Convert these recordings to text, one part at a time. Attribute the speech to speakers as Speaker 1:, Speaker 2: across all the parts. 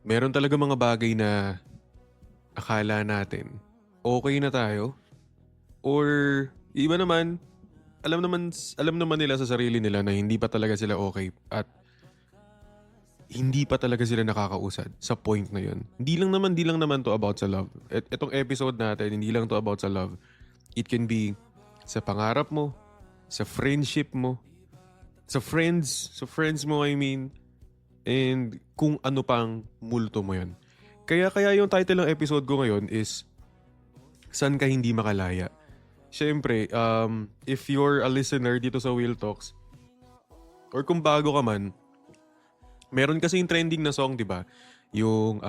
Speaker 1: Meron talaga mga bagay na akala natin okay na tayo or iba naman, alam naman nila sa sarili nila na hindi pa talaga sila okay at hindi pa talaga sila nakakausad sa point na yun. Hindi lang naman to about sa love. Etong episode natin, hindi lang to about sa love. It can be sa pangarap mo, sa friendship mo, sa friends mo I mean, and kung ano pang multo mo yun. Kaya yung title ng episode ko ngayon is San Ka Hindi Makalaya? Siyempre, if you're a listener dito sa Wheel Talks, or kung bago ka man, meron kasi yung trending na song, di ba? Yung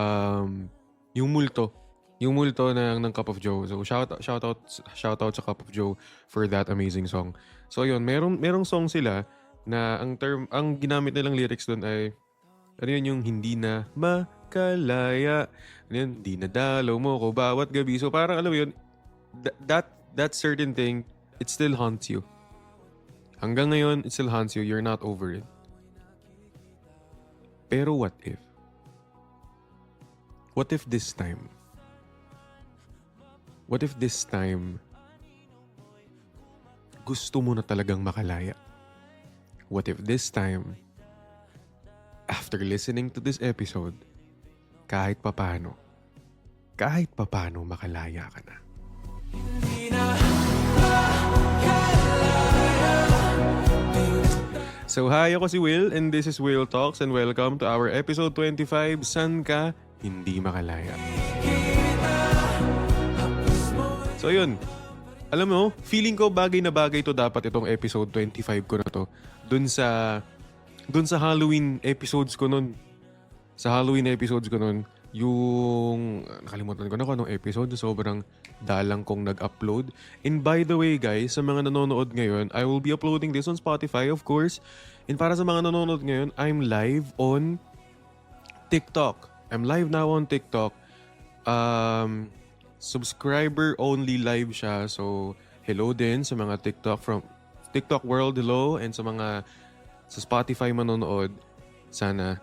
Speaker 1: Multo. Yung Multo ng Cup of Joe. So, shout out sa Cup of Joe for that amazing song. So, yun, merong song sila na ang ginamit nilang lyrics doon ay, ano yun, yung hindi na makalaya. Ano yun, di na dalaw mo ko bawat gabi. So, parang, alam mo yun, that certain thing, it still haunts you. Hanggang ngayon, it still haunts you. You're not over it. Pero what if? What if this time? What if this time gusto mo na talagang makalaya? What if this time, after listening to this episode, kahit papano makalaya ka na? So hi, ako si Will and this is Will Talks and welcome to our episode 25, San Ka Hindi Makalaya? So yun, alam mo, feeling ko bagay na bagay to dapat itong episode 25 ko na to. Dun sa Halloween episodes ko nun. Sa Halloween episodes ko nun, yung nakalimutan ko na kung anong episode, sobrang dalang kong nag-upload. And by the way guys, sa mga nanonood ngayon, I will be uploading this on Spotify of course. And para sa mga nanonood ngayon, I'm live on TikTok. I'm live now on TikTok. Subscriber only live siya. So hello din sa mga from TikTok world, hello. And sa Spotify manonood, sana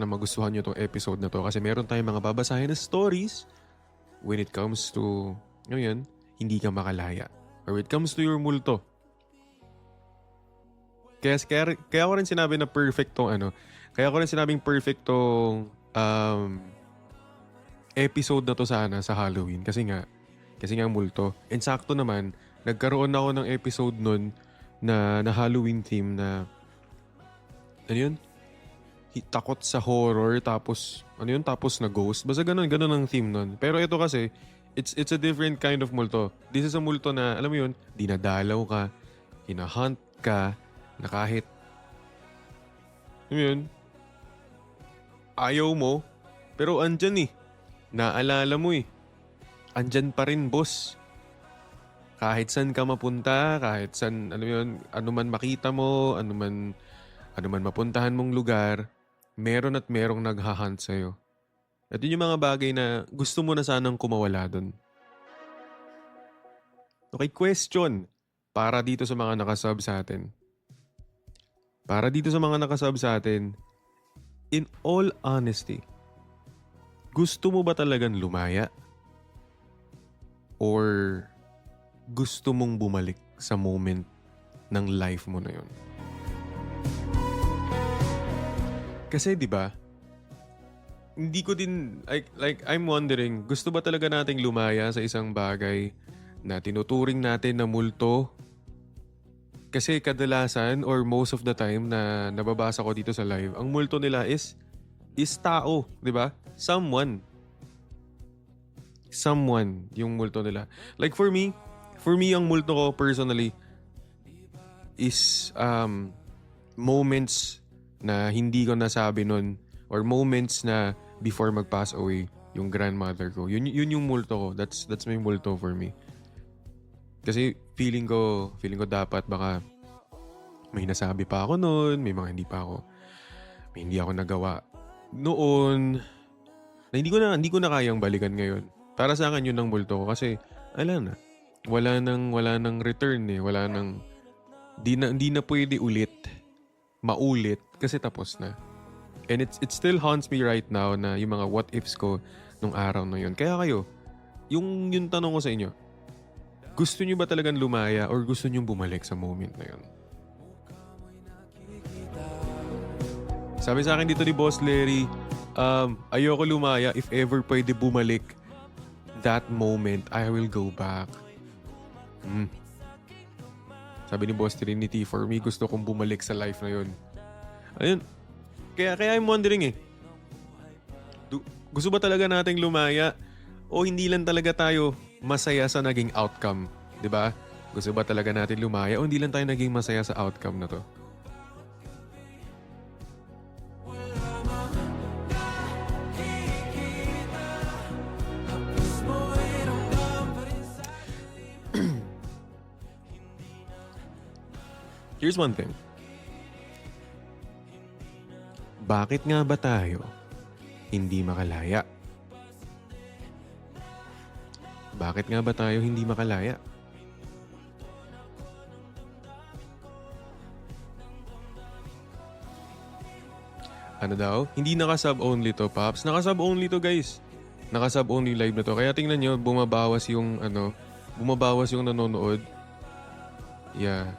Speaker 1: magustuhan nyo tong episode na to kasi meron tayong mga babasahin na stories when it comes to, yun, hindi ka makalaya. Or when it comes to your multo. Kaya ko rin sinabi na perfect tong kaya ko rin sinabing perfect tong episode na to sana sa Halloween kasi nga multo. And sakto naman, nagkaroon ako ng episode nun na Halloween theme na yun? Takot sa horror tapos tapos na ghost. Basta ganun ang theme nun. Pero ito kasi it's a different kind of multo. This is a multo na alam mo yun, dinadalaw ka, hinahunt ka, na kahit alam mo yun, ayaw mo, pero andyan eh. Naalala mo eh. Andyan pa rin boss. Kahit saan ka mapunta, kahit saan, alam mo yun, ano man makita mo, ano man mapuntahan mong lugar, meron at merong naghahunt sa'yo. At yun yung mga bagay na gusto mo na sanang kumawala dun. Okay, question. Para dito sa mga nakasub sa atin. In all honesty, gusto mo ba talagang lumaya? Or gusto mong bumalik sa moment ng life mo na yun? Kasi 'di ba? Hindi ko din like I'm wondering, gusto ba talaga nating lumaya sa isang bagay na tinuturing natin na multo? Kasi kadalasan or most of the time na nababasa ko dito sa live, ang multo nila is tao, 'di ba? Someone yung multo nila. Like for me ang multo ko personally is moments na hindi ko nasabi nun or moments na before mag-pass away yung grandmother ko. Yun yung multo ko. That's my multo for me. Kasi feeling ko dapat baka may nasabi pa ako noon, may mga hindi ako nagawa noon na hindi ko na kayang balikan ngayon. Para sa akin yun ang multo ko kasi wala nang return eh. Di na pwede maulit kasi tapos na. And it still haunts me right now na yung mga what ifs ko nung araw na yun. Kaya kayo, yung tanong ko sa inyo, gusto nyo ba talagang lumaya or gusto nyo bumalik sa moment na yun? Sabi sa akin dito ni Boss Larry, ayoko lumaya. If ever pwede bumalik that moment, I will go back. Sabi ni Boss Trinity, for me, gusto kong bumalik sa life na yun. Ayun. Kaya I'm wondering gusto ba talaga nating lumaya o hindi lang talaga tayo masaya sa naging outcome? 'Di ba? Gusto ba talaga natin lumaya o hindi lang tayo naging masaya sa outcome na to? Here's one thing. Bakit nga ba tayo hindi makalaya? Bakit nga ba tayo hindi makalaya? Ano daw? Hindi naka-sub only to, Pops. Naka-sub only to, guys. Naka-sub only live na to. Kaya tingnan nyo, bumabawas yung nanonood. Yeah.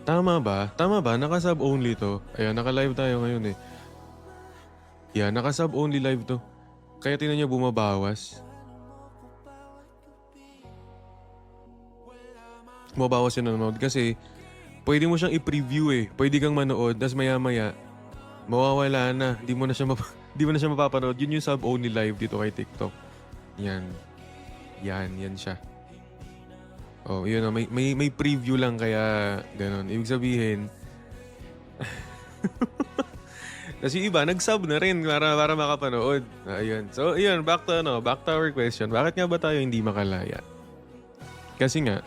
Speaker 1: Tama ba? Tama ba? Naka-sub only to. Ayan, naka-live tayo ngayon eh. Yeah, naka-sub only live to. Kaya tingnan niyo bumabawas. Bumabawas yung nanonood kasi pwede mo siyang i-preview eh. Pwede kang manood, tas maya-maya mawawala na. Di mo na siya mapapanood. Yun yung sub only live dito kay TikTok. Yan siya. Oh, yun, may preview lang kaya ganun. Ibig sabihin, kasi iba, nag-sub na rin para makapanood. Ayun. So, ayun, back to our question. Bakit nga ba tayo hindi makalaya? Kasi nga,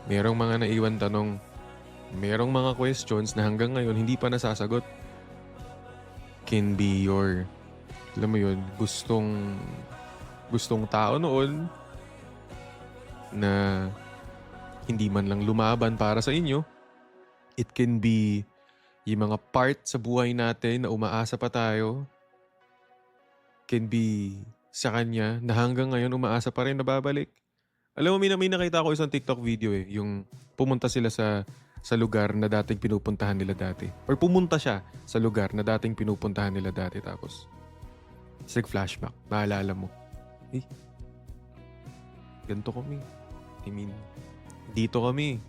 Speaker 1: merong mga naiwan tanong, merong mga questions na hanggang ngayon hindi pa nasasagot. Can be your, alam mo yun, gustong tao noon na hindi man lang lumaban para sa inyo. It can be yung mga part sa buhay natin na umaasa pa tayo. Can be sa kanya na hanggang ngayon umaasa pa rin na babalik. Alam mo, may nakita ko isang TikTok video eh. Yung pumunta sila sa lugar na dating pinupuntahan nila dati. Or pumunta siya sa lugar na dating pinupuntahan nila dati. Tapos, flashback. Naalala mo. Ganito kami. I mean, dito kami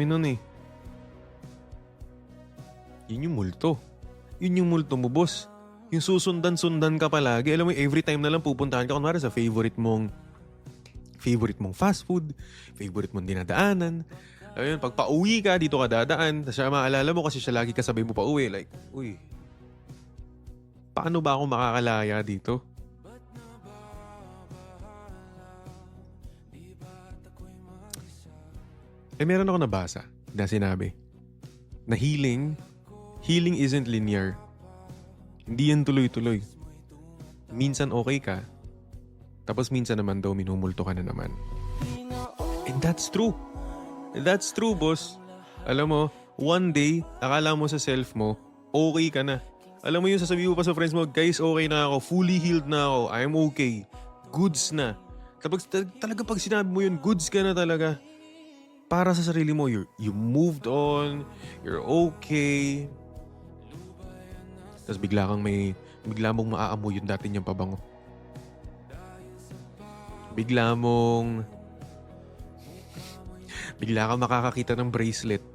Speaker 1: nun eh. Yun yung multo. Yun yung multo mo, boss. Yung susundan-sundan ka palagi. Alam mo, every time na lang pupuntahan ka kunwari sa favorite mong fast food, favorite mong dinadaanan. Ayun, pag pauwi ka, dito ka dadaan. Tapos siya maalala mo kasi siya lagi kasabay mo pa uwi. Like, uy, paano ba ako makakalaya dito? Meron ako nabasa na sinabi na healing isn't linear. Hindi yan tuloy-tuloy. Minsan okay ka, tapos minsan naman daw minumulto ka na naman. And that's true. That's true, boss. Alam mo, one day, akala mo sa self mo, okay ka na. Alam mo yun, sasabihin mo pa sa friends mo, guys, okay na ako, fully healed na ako, I'm okay, goods na. Tapos talaga pag sinabi mo yun, goods ka na talaga. Para sa sarili mo, you moved on, you're okay. Tapos bigla mong maaamoy yung dati niyang pabango. Bigla kang makakakita ng bracelet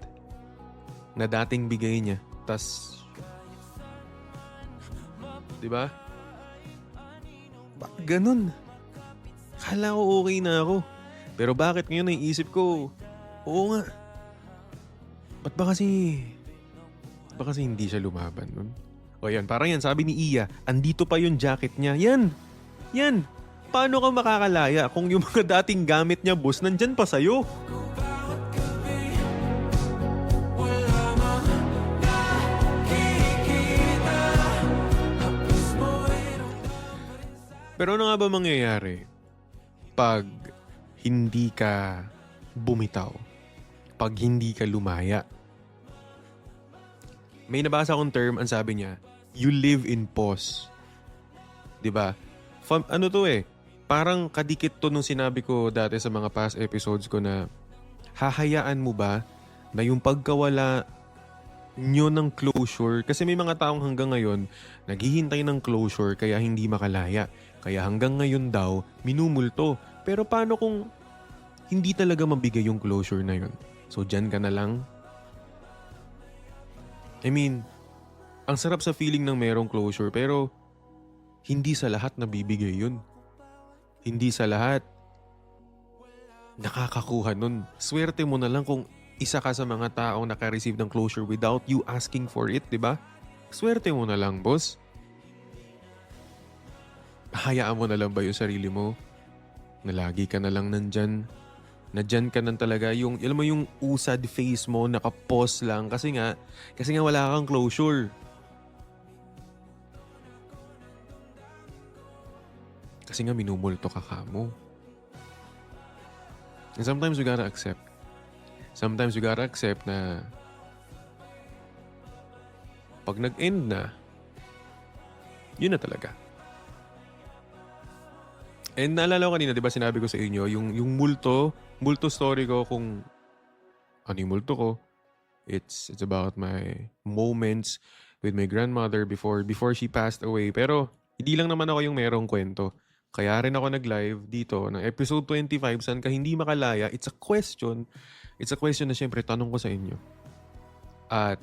Speaker 1: na dating bigay niya. Tas, di ba? Bakit ganun? Kala ko okay na ako. Pero bakit ngayon naiisip ko, oo nga. Ba't ba kasi hindi siya lumaban nun? O yan, parang yan, sabi ni Iya, andito pa yung jacket niya. Yan. Paano ka makakalaya kung yung mga dating gamit niya, boss, nandyan pa sa'yo? Pero ano nga ba mangyayari pag hindi ka bumitaw? Pag hindi ka lumaya? May nabasa akong term, ang sabi niya, you live in pause. 'Di ba? Ano to eh, parang kadikit to nung sinabi ko dati sa mga past episodes ko na hahayaan mo ba na yung pagkawala nyo ng closure, kasi may mga taong hanggang ngayon naghihintay ng closure kaya hindi makalaya. Kaya hanggang ngayon daw, minumulto. Pero paano kung hindi talaga mabigay yung closure na yun? So dyan ka na lang? I mean, ang sarap sa feeling ng merong closure pero hindi sa lahat nabibigay yun. Hindi sa lahat nakakakuha nun. Swerte mo na lang kung isa ka sa mga taong naka-receive ng closure without you asking for it, di ba? Swerte mo na lang, boss. Hayaan mo na lang ba yung sarili mo na lagi ka na lang nandyan? Na dyan ka nang talaga, yung, alam mo yung usad face mo, nakapause lang kasi nga wala kang closure. Kasi nga minumulto ka kamo. And sometimes you gotta accept. Sometimes you gotta accept na pag nag-end na, yun na talaga. And naalala ko kanina, di ba sinabi ko sa inyo, yung multo story ko, kung ano yung multo ko, it's about my moments with my grandmother before she passed away. Pero hindi lang naman ako yung merong kwento. Kaya rin ako nag-live dito ng episode 25, saan ka hindi makalaya. It's a question na syempre tanong ko sa inyo. At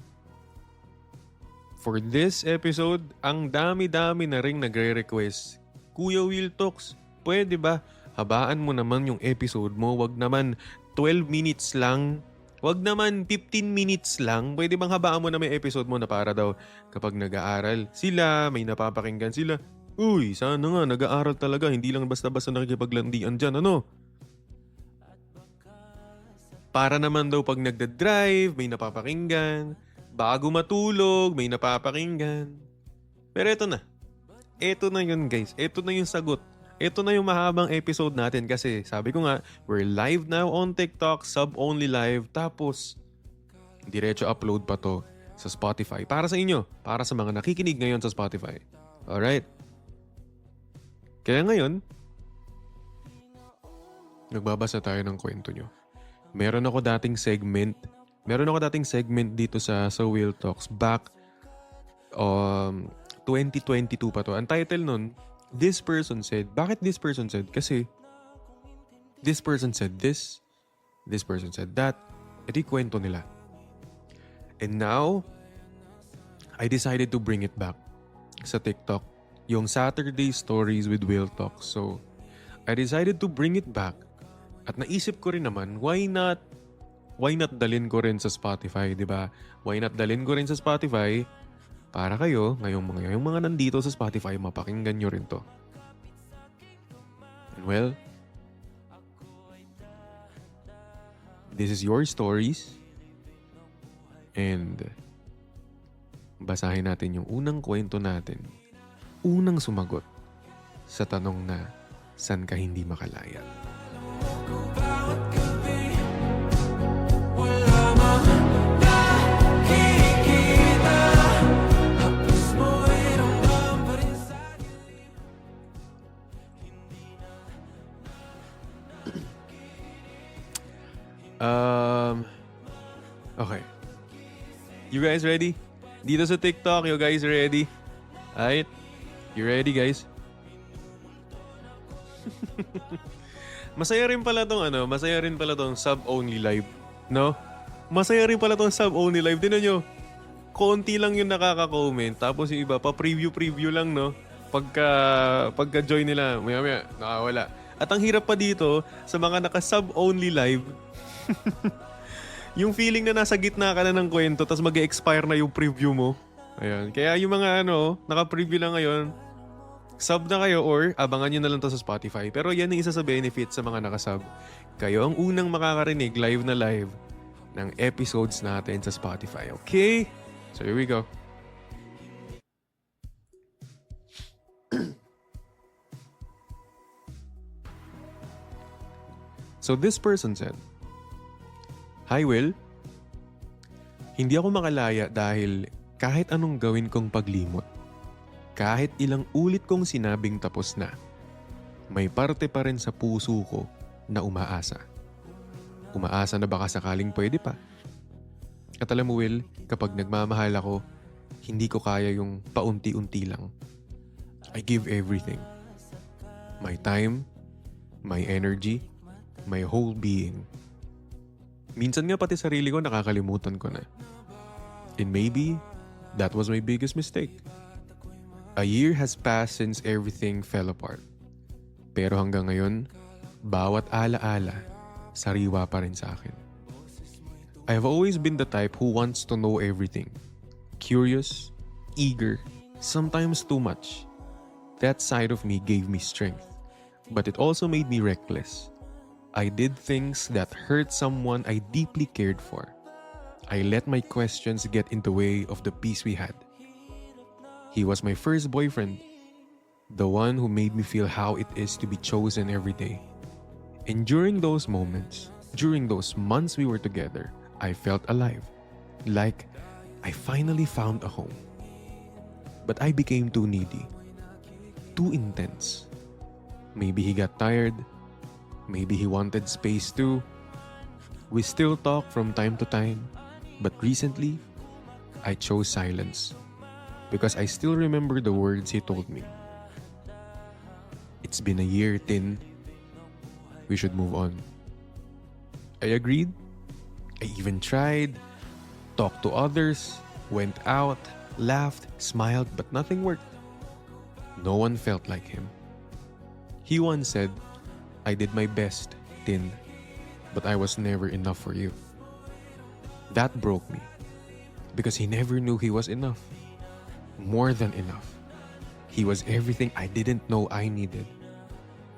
Speaker 1: for this episode, ang dami-dami na ring nagre-request. Kuya Will Talks, pwede ba habaan mo naman yung episode mo? Wag naman 12 minutes lang. Wag naman 15 minutes lang. Pwede bang habaan mo na may episode mo na para daw kapag nag-aaral sila, may napapakinggan sila. Uy, sana nga nag-aaral talaga. Hindi lang basta-basta nakikipaglandian dyan. Ano? Para naman daw pag nagda-drive, may napapakinggan. Bago matulog, may napapakinggan. Pero eto na. Eto na yun, guys. Eto na yung sagot. Ito na yung mahabang episode natin kasi sabi ko nga, we're live now on TikTok, sub-only live, tapos diretso upload pa to sa Spotify. Para sa inyo, para sa mga nakikinig ngayon sa Spotify. Alright? Kaya ngayon, nagbabasa tayo ng kwento nyo. Meron ako dating segment dito sa Will Talks back 2022 pa to. Ang title nun, This Person Said. Bakit this person said? Kasi this person said this person said that. Ito yung kwento nila. And now, I decided to bring it back sa TikTok. Yung Saturday Stories with Will Talk. So, I decided to bring it back. At naisip ko rin naman, why not dalhin ko rin sa Spotify, di ba? Why not dalhin ko rin sa Spotify para kayo, ngayong mga nandito sa Spotify, mapakinggan nyo rin to. And well, this is your stories. And basahin natin yung unang kwento natin. Unang sumagot sa tanong na, saan ka hindi makalaya? Okay. You guys ready? Dito sa TikTok, you guys ready? Alright? You ready, guys? Masaya rin pala tong sub-only live, no? Masaya rin pala tong sub-only live. Tingnan nyo, konti lang yung nakaka-comment, tapos yung iba, pa-preview lang, no? Pagka-join nila, maya-maya, nakawala. At ang hirap pa dito, sa mga naka-sub-only live, yung feeling na nasa gitna ka na ng kwento, tapos mag-expire na yung preview mo. Ayan. Kaya yung mga naka-preview lang ngayon, sub na kayo or abangan nyo na lang to sa Spotify. Pero yan ang isa sa benefits sa mga nakasub. Kayo ang unang makakarinig live na live ng episodes natin sa Spotify. Okay? So here we go. So this person said, Hi Will, hindi ako makalaya dahil kahit anong gawin kong paglimot, kahit ilang ulit kong sinabing tapos na, may parte pa rin sa puso ko na umaasa. Umaasa na baka sakaling pwede pa. At alam mo, Will, kapag nagmamahal ako, hindi ko kaya yung paunti-unti lang. I give everything. My time, my energy, my whole being. Minsan nga pati sarili ko nakakalimutan ko na. And maybe, that was my biggest mistake. A year has passed since everything fell apart. Pero hanggang ngayon, bawat alaala, sariwa pa rin sa akin. I've always been the type who wants to know everything. Curious, eager, sometimes too much. That side of me gave me strength, but it also made me reckless. I did things that hurt someone I deeply cared for. I let my questions get in the way of the peace we had. He was my first boyfriend, the one who made me feel how it is to be chosen every day. And during those moments, during those months we were together, I felt alive, like I finally found a home. But I became too needy, too intense. Maybe he got tired, maybe he wanted space too. We still talk from time to time, but recently, I chose silence. Because I still remember the words he told me. It's been a year, Tin. We should move on. I agreed. I even tried. Talked to others. Went out. Laughed. Smiled. But nothing worked. No one felt like him. He once said, I did my best, Tin. But I was never enough for you. That broke me. Because he never knew he was enough. More than enough. He was everything I didn't know I needed.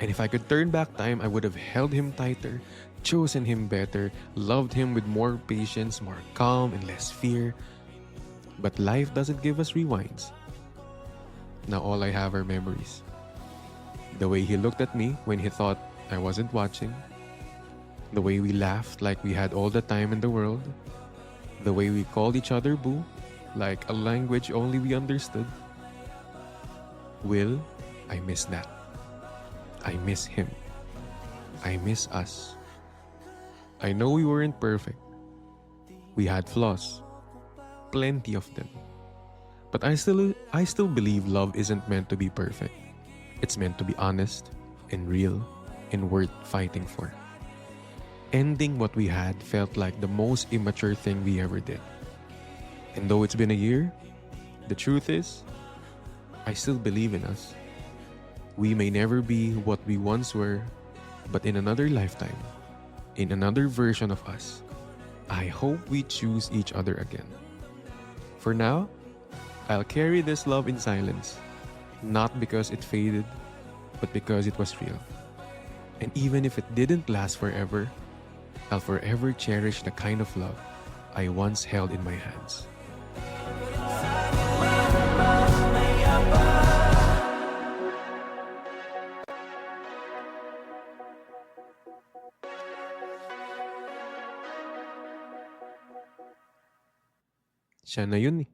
Speaker 1: And if I could turn back time, I would have held him tighter, chosen him better, loved him with more patience, more calm, and less fear. But life doesn't give us rewinds. Now all I have are memories. The way he looked at me when he thought I wasn't watching. The way we laughed like we had all the time in the world. The way we called each other boo, like a language only we understood. Will, I miss that. I miss him. I miss us. I know we weren't perfect. We had flaws. Plenty of them. But I still believe love isn't meant to be perfect. It's meant to be honest and real and worth fighting for. Ending what we had felt like the most immature thing we ever did. And though it's been a year, the truth is, I still believe in us. We may never be what we once were, but in another lifetime, in another version of us, I hope we choose each other again. For now, I'll carry this love in silence, not because it faded, but because it was real. And even if it didn't last forever, I'll forever cherish the kind of love I once held in my hands. Siya na yun eh.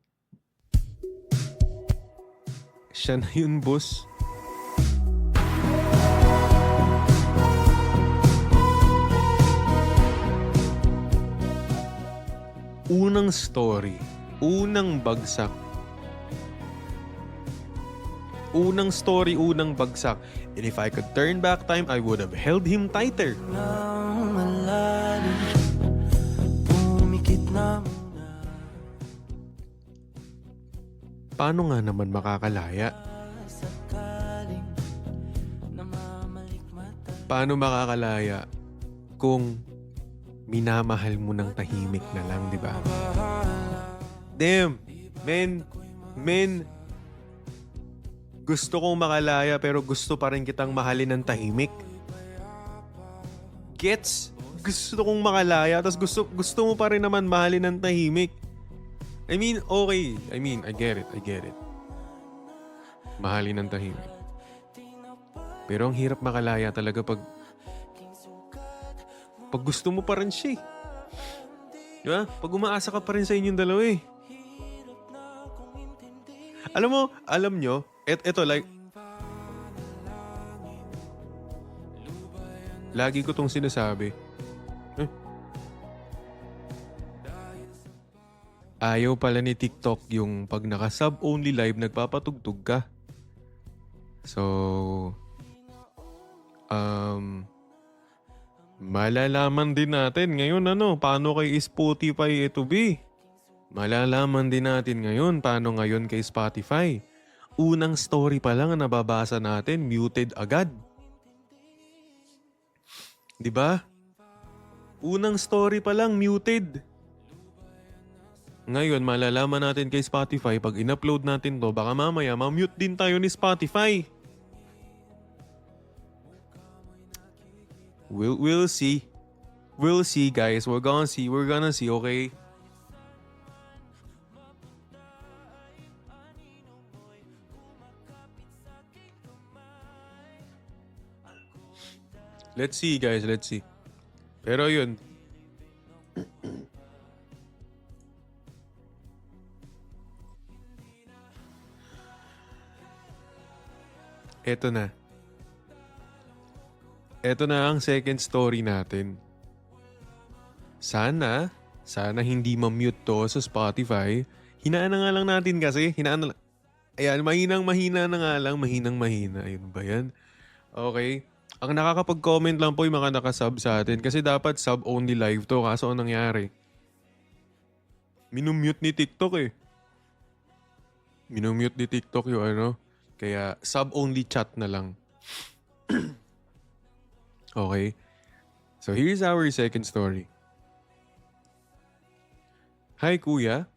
Speaker 1: Siya na yun, boss. Unang story, unang bagsak. Unang story, unang bagsak. And if I could turn back time, I would have held him tighter. Paano nga naman makakalaya? Paano makakalaya kung minamahal mo ng tahimik na lang, di ba? Damn! Men! Gusto kong makalaya pero gusto pa rin kitang mahalin ng tahimik. Gets? Gusto kong makalaya tapos gusto mo pa rin naman mahalin ng tahimik. I mean, okay. I get it. Mahalin ng tahimik. Pero ang hirap makalaya talaga pag gusto mo pa rin siya. Diba? Pag umaasa ka pa rin sa inyong dalawa eh. alam nyo, eto like, lagi ko tong sinasabi. Ayaw pala ni TikTok yung pag naka-sub only live nagpapatugtog ka. So, malalaman din natin ngayon paano kay Spotify ito be? Malalaman din natin ngayon paano ngayon kay Spotify. Unang story pa lang na nababasa natin, muted agad. 'Di ba? Unang story pa lang muted. Ngayon, malalaman natin kay Spotify, pag in-upload natin to, baka mamaya ma-mute din tayo ni Spotify. We'll see. We'll see, guys. We're gonna see, okay? Let's see, guys. Let's see. Pero yun, eto na. Eto na ang second story natin. Sana hindi ma-mute to sa Spotify. Hinaan na nga lang natin kasi. Ayan, mahinang-mahina na nga lang. Mahinang-mahina. Ayun ba yan? Okay. Ang nakakapag-comment lang po yung mga nakasub sa atin kasi dapat sub-only live to. Kaso anong nangyari? Minumute ni TikTok eh. Minumute ni TikTok yung Kaya sub-only chat na lang. Okay. So here's our second story. Hi kuya.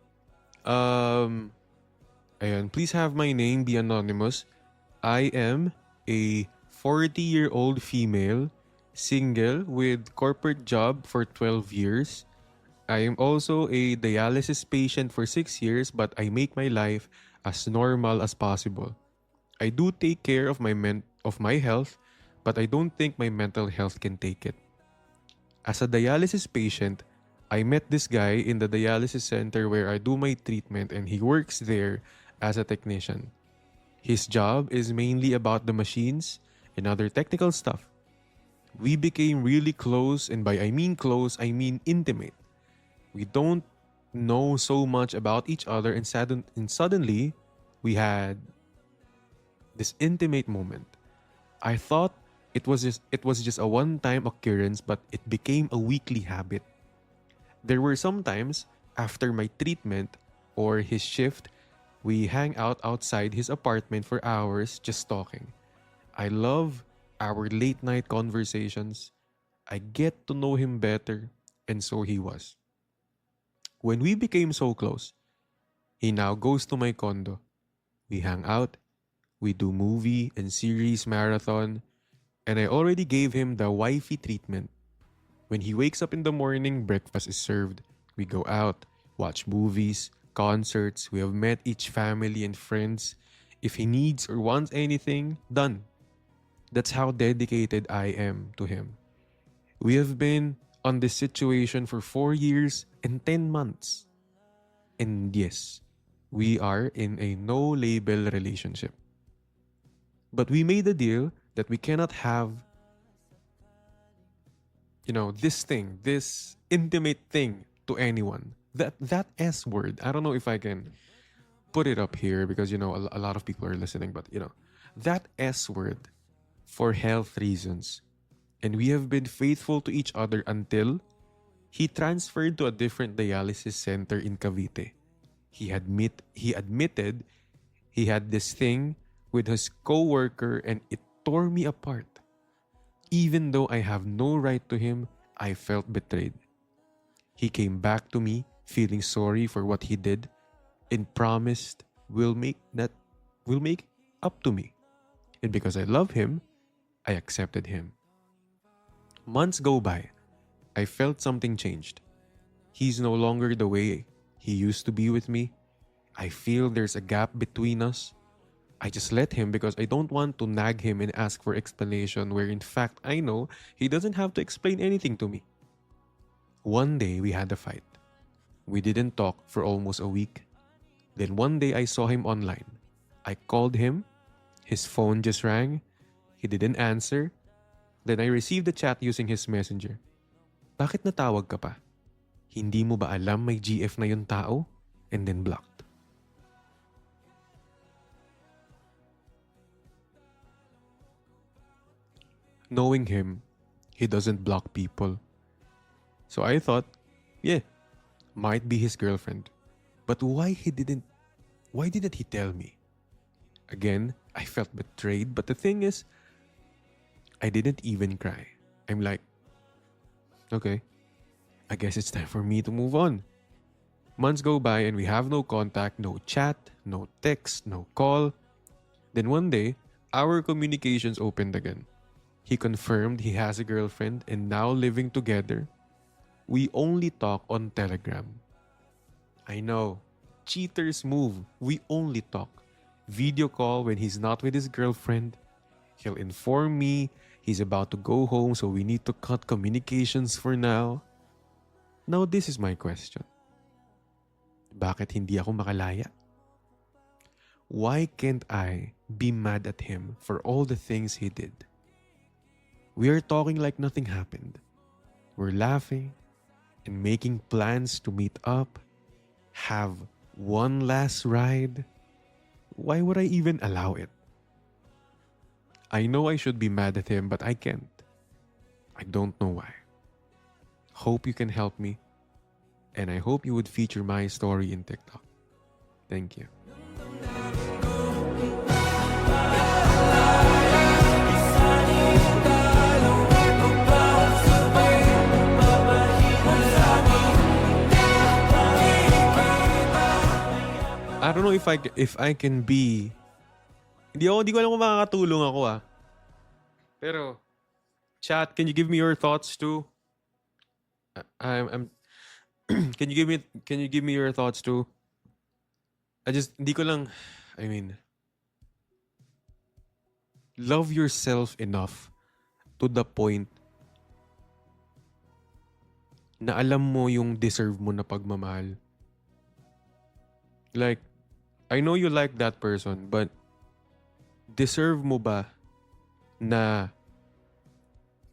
Speaker 1: Ayan, please have my name be anonymous. I am a 40-year-old female, single with corporate job for 12 years. I am also a dialysis patient for 6 years, but I make my life as normal as possible. I do take care of my health, but I don't think my mental health can take it. As a dialysis patient, I met this guy in the dialysis center where I do my treatment and he works there as a technician. His job is mainly about the machines and other technical stuff. We became really close, and by I mean close, I mean intimate. We don't know so much about each other and suddenly we had this intimate moment. I thought it was just a one-time occurrence, but it became a weekly habit. There were some times after my treatment or his shift, we hang out outside his apartment for hours just talking. I love our late night conversations. I get to know him better, and so he was. When we became so close, he now goes to my condo. We hang out, we do movie and series marathon, and I already gave him the wifey treatment. When he wakes up in the morning, breakfast is served. We go out, watch movies, concerts. We have met each family and friends. If he needs or wants anything, done. That's how dedicated I am to him. We have been on this situation for 4 years and 10 months. And yes, we are in a no-label relationship. But we made a deal that we cannot have, this intimate thing to anyone. That S word. I don't know if I can put it up here because, a lot of people are listening. But, that S word for health reasons. And we have been faithful to each other until he transferred to a different dialysis center in Cavite. He admitted he had this thing with his coworker and it tore me apart. Even though I have no right to him, I felt betrayed. He came back to me feeling sorry for what he did and promised will make up to me. And because I love him, I accepted him. Months go by. I felt something changed. He's no longer the way he used to be with me. I feel there's a gap between us. I just let him because I don't want to nag him and ask for explanation where in fact I know he doesn't have to explain anything to me. One day we had a fight. We didn't talk for almost a week. Then one day I saw him online. I called him. His phone just rang. He didn't answer. Then I received the chat using his messenger. Bakit natawag ka pa? Hindi mo ba alam may GF na yung tao? And then blocked. Knowing him, he doesn't block people. So I thought, yeah, might be his girlfriend. But why didn't he tell me? Again, I felt betrayed, but the thing is, I didn't even cry. I'm like, okay, I guess it's time for me to move on. Months go by and we have no contact, no chat, no text, no call. Then one day, our communications opened again. He confirmed he has a girlfriend and now living together. We only talk on Telegram. I know. Cheaters move. We only talk. Video call when he's not with his girlfriend. He'll inform me he's about to go home, so we need to cut communications for now. Now this is my question. Bakit hindi ako makalaya? Why can't I be mad at him for all the things he did? We are talking like nothing happened. We're laughing and making plans to meet up, have one last ride. Why would I even allow it? I know I should be mad at him, but I can't. I don't know why. Hope you can help me, and I hope you would feature my story in TikTok. Thank you. I don't know if I can be. Hindi ko alam kung makakatulong ako ah. Pero chat, can you give me your thoughts too? I'm can you give me your thoughts too? Hindi ko lang, I mean, love yourself enough to the point na alam mo yung deserve mo na pagmamahal. Like, I know you like that person, but deserve mo ba na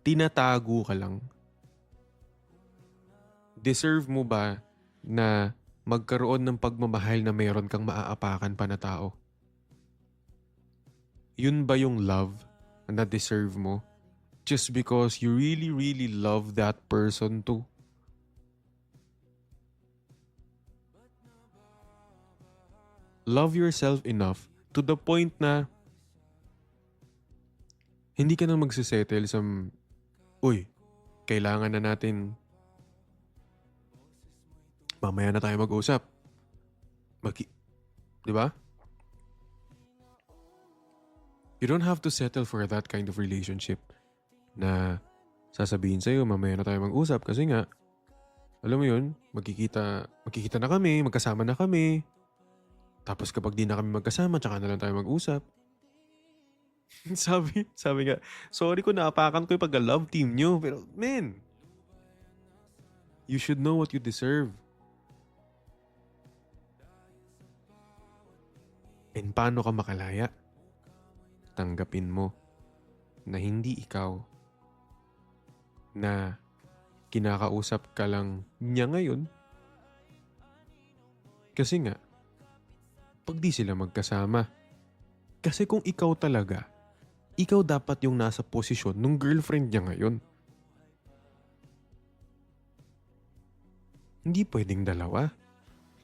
Speaker 1: tinatago ka lang? Deserve mo ba na magkaroon ng pagmamahal na mayroon kang maaapakan pa na tao? Yun ba yung love na deserve mo? Just because you really, really love that person too? Love yourself enough to the point na hindi ka na magsisettle sa, uy, kailangan na natin, mamaya na tayo mag-usap. Di ba? You don't have to settle for that kind of relationship na sasabihin sa'yo, mamaya na tayo mag-usap kasi nga, alam mo yun, magkikita na kami, magkasama na kami. Tapos kapag di na kami magkasama, tsaka na lang tayo mag-usap. sabi nga, sorry kung naapakan ko yung pagka-love team nyo. Pero, man, you should know what you deserve. And paano ka makalaya? Tanggapin mo na hindi ikaw, na kinakausap ka lang niya ngayon. Kasi nga, pag di sila magkasama. Kasi kung ikaw talaga, ikaw dapat yung nasa posisyon ng girlfriend niya ngayon. Hindi pwedeng dalawa.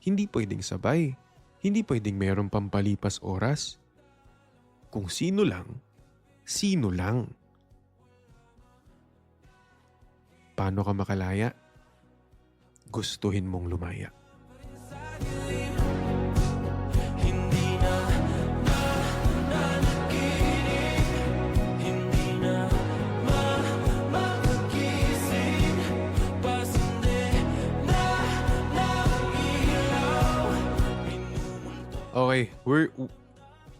Speaker 1: Hindi pwedeng sabay. Hindi pwedeng mayroong pampalipas oras. Kung sino lang, sino lang. Paano ka makalaya? Gustuhin mong lumaya. Okay, we're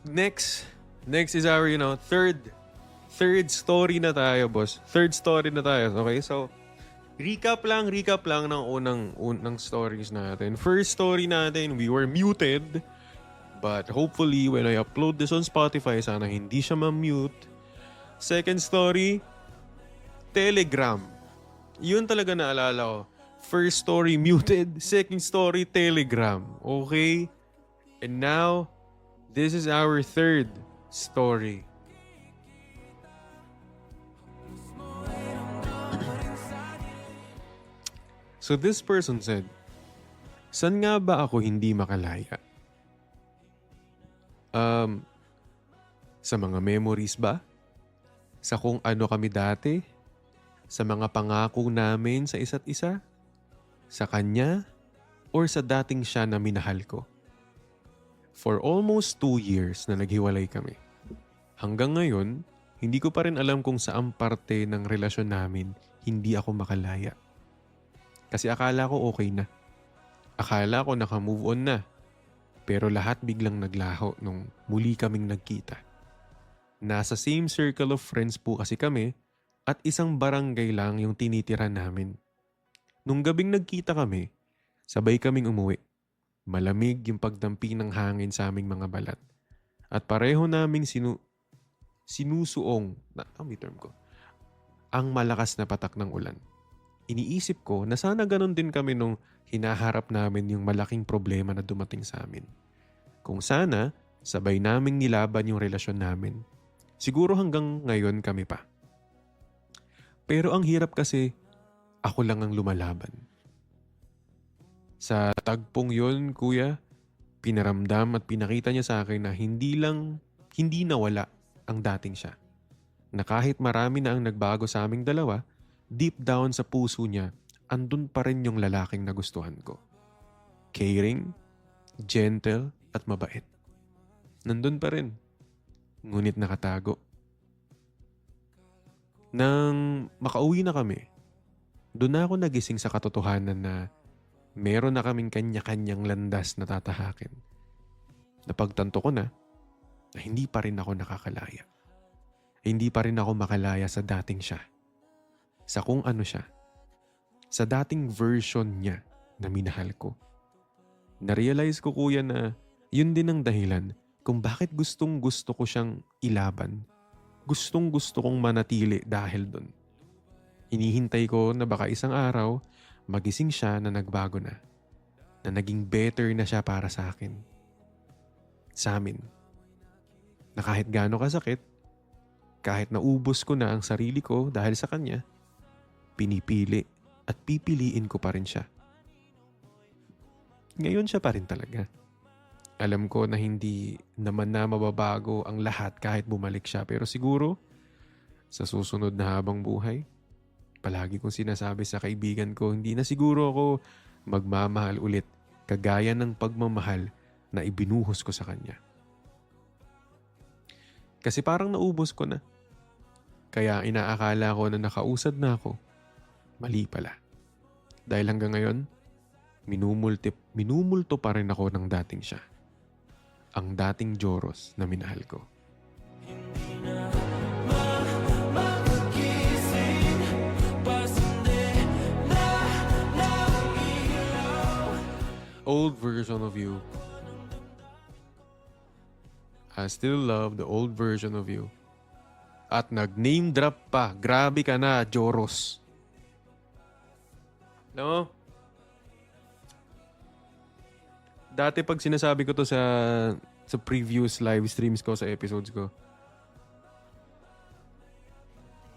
Speaker 1: next is our, third story na tayo, boss. Third story na tayo. Okay, so recap lang ng unang stories natin. First story natin, we were muted But hopefully, when I upload this on Spotify, sana hindi siya ma-mute. Second story, Telegram. Yun talaga naalala ko. First story, muted. Second story, Telegram. Okay? And now, this is our third story. So this person said, "San nga ba ako hindi makalaya? Sa mga memories ba? Sa kung ano kami dati? Sa mga pangako namin sa isa't isa? Sa kanya? Or sa dating siya na minahal ko? For almost 2 years na naghiwalay kami. Hanggang ngayon, hindi ko pa rin alam kung saang parte ng relasyon namin hindi ako makalaya. Kasi akala ko okay na. Akala ko naka-move on na. Pero lahat biglang naglaho nung muli kaming nagkita. Nasa same circle of friends po kasi kami at isang barangay lang yung tinitira namin. Nung gabing nagkita kami, sabay kaming umuwi. Malamig yung pagdampi ng hangin sa aming mga balat. At pareho naming sinusuong, ang malakas na patak ng ulan. Iniisip ko na sana ganun din kami nung hinaharap namin yung malaking problema na dumating sa amin. Kung sana, sabay naming nilaban yung relasyon namin. Siguro hanggang ngayon kami pa. Pero ang hirap kasi, ako lang ang lumalaban. Sa tagpong yon, kuya, pinaramdam at pinakita niya sa akin na hindi nawala ang dating siya. Na kahit marami na ang nagbago sa aming dalawa, deep down sa puso niya, andun pa rin yung lalaking nagustuhan ko. Caring, gentle, at mabait. Nandun pa rin. Ngunit nakatago. Nang makauwi na kami, doon na ako nagising sa katotohanan na meron na kaming kanya-kanyang landas na tatahakin. Napagtanto ko na hindi pa rin ako nakakalaya. Hindi pa rin ako makalaya sa dating siya. Sa kung ano siya. Sa dating version niya na minahal ko. Narealize ko, kuya, na yun din ang dahilan kung bakit gustong gusto ko siyang ilaban. Gustong gusto kong manatili dahil dun. Hinihintay ko na baka isang araw magising siya na nagbago na. Na naging better na siya para sa akin. Sa amin. Na kahit gaano kasakit, kahit naubos ko na ang sarili ko dahil sa kanya, pinipili at pipiliin ko pa rin siya. Ngayon siya pa rin talaga. Alam ko na hindi naman na mababago ang lahat kahit bumalik siya. Pero siguro, sa susunod na habang buhay, palagi kong sinasabi sa kaibigan ko, hindi na siguro ako magmamahal ulit kagaya ng pagmamahal na ibinuhos ko sa kanya. Kasi parang naubos ko na. Kaya inaakala ko na nakausad na ako. Mali pala. Dahil hanggang ngayon, minumulto pa rin ako ng dating siya. Ang dating Joros na minahal ko. Old version of you. I still love the old version of you. At nag-name drop pa. Grabe ka na, Joros. No? Dati pag sinasabi ko to sa previous live streams ko, sa episodes ko,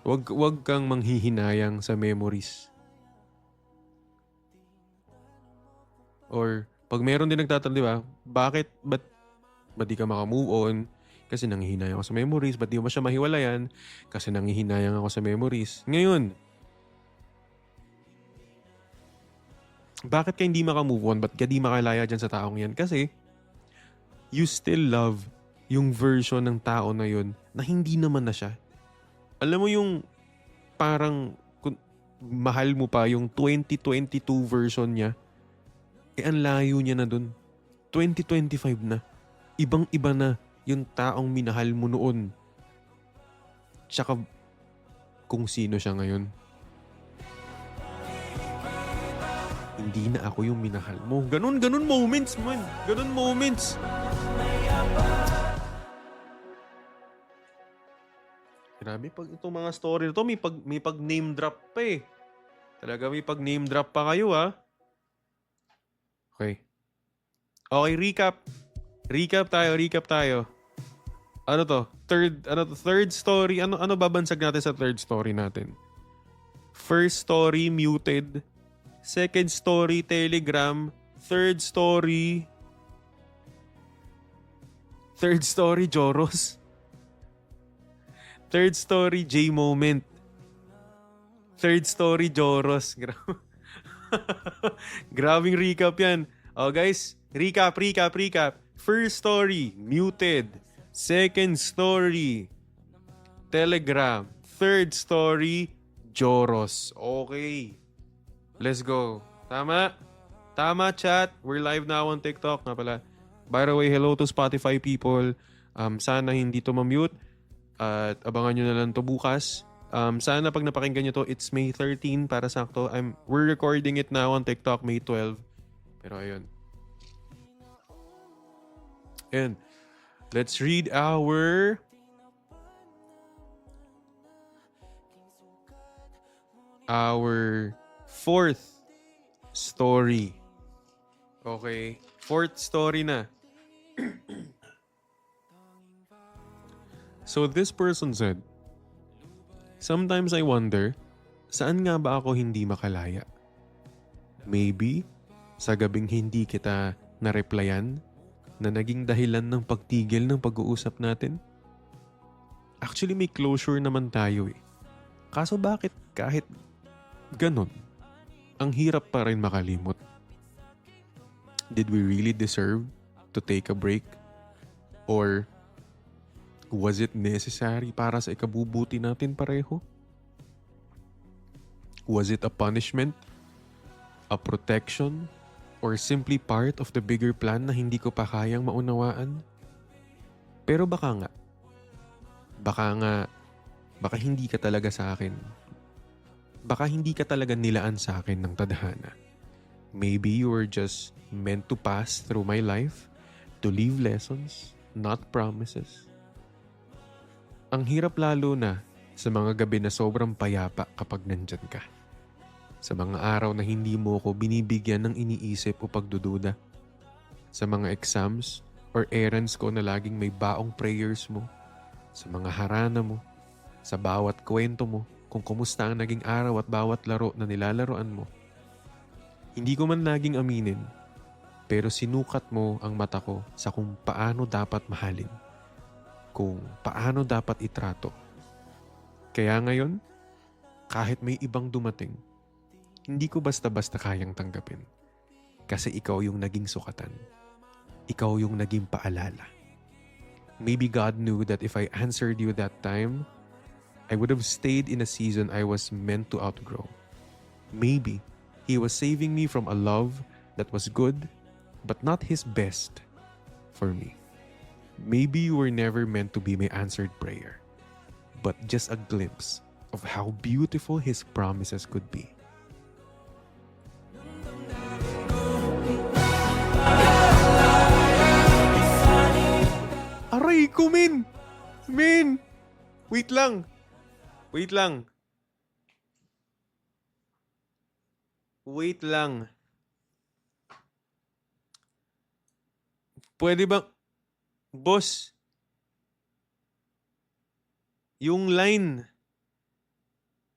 Speaker 1: wag kang manghihinayang sa memories. Or pag meron din nagtatanong, di ba? Ba't di ka maka-move on? Kasi nanghihinayang ako sa memories. Ba't di mo siya mahiwalayan? Kasi nanghihinayang ako sa memories. Ngayon, bakit ka hindi maka-move on? Ba't ka di makalaya dyan sa taong yan? Kasi you still love yung version ng tao na yun na hindi naman na siya. Alam mo yung parang mahal mo pa yung 2022 version niya, ang layo niya na dun. 2025 na. Ibang-iba na yung taong minahal mo noon. Tsaka kung sino siya ngayon. Hindi na ako yung minahal mo. Ganun moments man. Ganun moments. Grabe pag itong mga story na to, may pag name drop pa eh. Talaga may pag name drop pa kayo ha. Okay. Okay, recap tayo. Ano to? Third story. Ano babansag natin sa third story natin? First story, muted. Second story, Telegram. Third story, Joros. Third story, J Moment. Third story, Joros. Grabing recap yan. Oh guys, recap. First story, muted. Second story, Telegram. Third story, Joros. Okay. Let's go. Tama? Tama, chat. We're live now on TikTok nga pala. By the way, hello to Spotify people. Sana hindi to ma-mute. At abangan nyo na lang to bukas. Sana pag napakinggan nyo to, it's May 13 para sakto. We're recording it now on TikTok, May 12. Pero ayun. And let's read our fourth story. Okay. Fourth story na. So this person said, sometimes I wonder, saan nga ba ako hindi makalaya? Maybe, sa gabing hindi kita na-replyan na naging dahilan ng pagtigil ng pag-uusap natin? Actually, may closure naman tayo eh. Kaso bakit kahit ganun, ang hirap pa rin makalimot? Did we really deserve to take a break? Or was it necessary para sa ikabubuti natin pareho? Was it a punishment? A protection? Or simply part of the bigger plan na hindi ko pa kayang maunawaan? Pero baka hindi ka talaga sa akin. Baka hindi ka talaga nilaan sa akin ng tadhana. Maybe you were just meant to pass through my life, to leave lessons, not promises. Ang hirap lalo na sa mga gabi na sobrang payapa kapag nandyan ka. Sa mga araw na hindi mo ko binibigyan ng iniisip o pagdududa. Sa mga exams or errands ko na laging may baong prayers mo. Sa mga harana mo. Sa bawat kwento mo kung kumusta ang naging araw at bawat laro na nilalaroan mo. Hindi ko man laging aminin, pero sinukat mo ang mata ko sa kung paano dapat mahalin. Kung paano dapat itrato. Kaya ngayon, kahit may ibang dumating, hindi ko basta-basta kayang tanggapin. Kasi ikaw yung naging sukatan. Ikaw yung naging paalala. Maybe God knew that if I answered you that time, I would have stayed in a season I was meant to outgrow. Maybe He was saving me from a love that was good, but not His best for me. Maybe you were never meant to be my answered prayer, but just a glimpse of how beautiful His promises could be. Aray ko, min! Min! Wait lang. Pwede bang... Boss, yung line,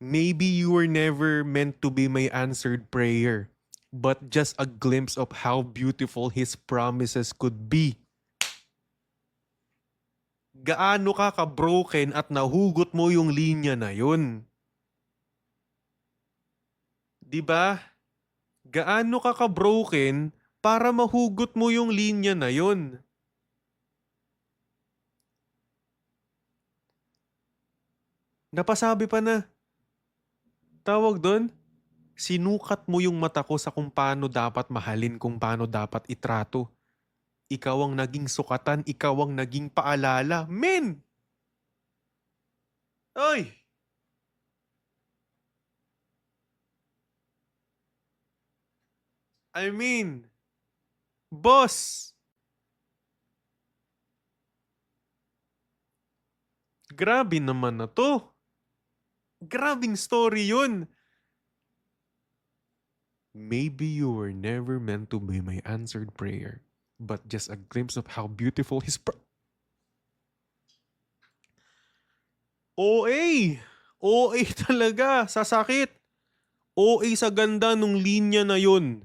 Speaker 1: maybe you were never meant to be my answered prayer, but just a glimpse of how beautiful His promises could be. Gaano ka ka-broken at nahugot mo yung linya na yun? Diba? Gaano ka ka-broken para mahugot mo yung linya na yun? Napasabi pa na. Tawag doon, sinukat mo yung mata ko sa kung paano dapat mahalin, kung paano dapat itrato. Ikaw ang naging sukatan, ikaw ang naging paalala. Men! Ay! I mean, boss, grabe naman na to. Grabing story yun. Maybe you were never meant to be my answered prayer, but just a glimpse of how beautiful his OA! OA talaga, sa sakit. OA sa ganda nung linya na yun.